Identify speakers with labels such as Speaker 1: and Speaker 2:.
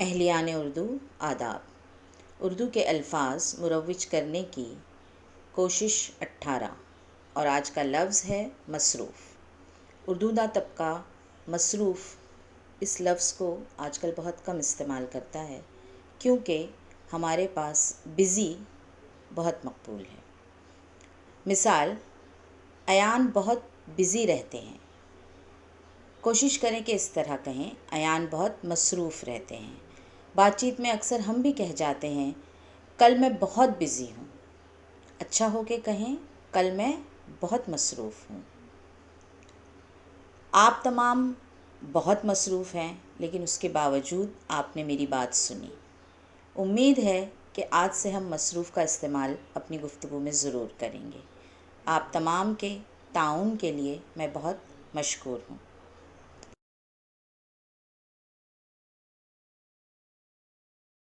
Speaker 1: اہلیان اردو آداب۔ اردو کے الفاظ مروج کرنے کی کوشش 18 اور آج کا لفظ ہے مصروف۔ اردو دا طبقہ مصروف اس لفظ کو آج کل بہت کم استعمال کرتا ہے کیونکہ ہمارے پاس بزی بہت مقبول ہے۔ مثال، ایان بہت بزی رہتے ہیں۔ کوشش کریں کہ اس طرح کہیں، ایان بہت مصروف رہتے ہیں۔ بات چیت میں اکثر ہم بھی کہہ جاتے ہیں کل میں بہت بزی ہوں۔ اچھا ہو کے کہیں کل میں بہت مصروف ہوں۔ آپ تمام بہت مصروف ہیں لیکن اس کے باوجود آپ نے میری بات سنی۔ امید ہے کہ آج سے ہم مصروف کا استعمال اپنی گفتگو میں ضرور کریں گے۔ آپ تمام کے تعاون کے لیے میں بہت مشکور ہوں۔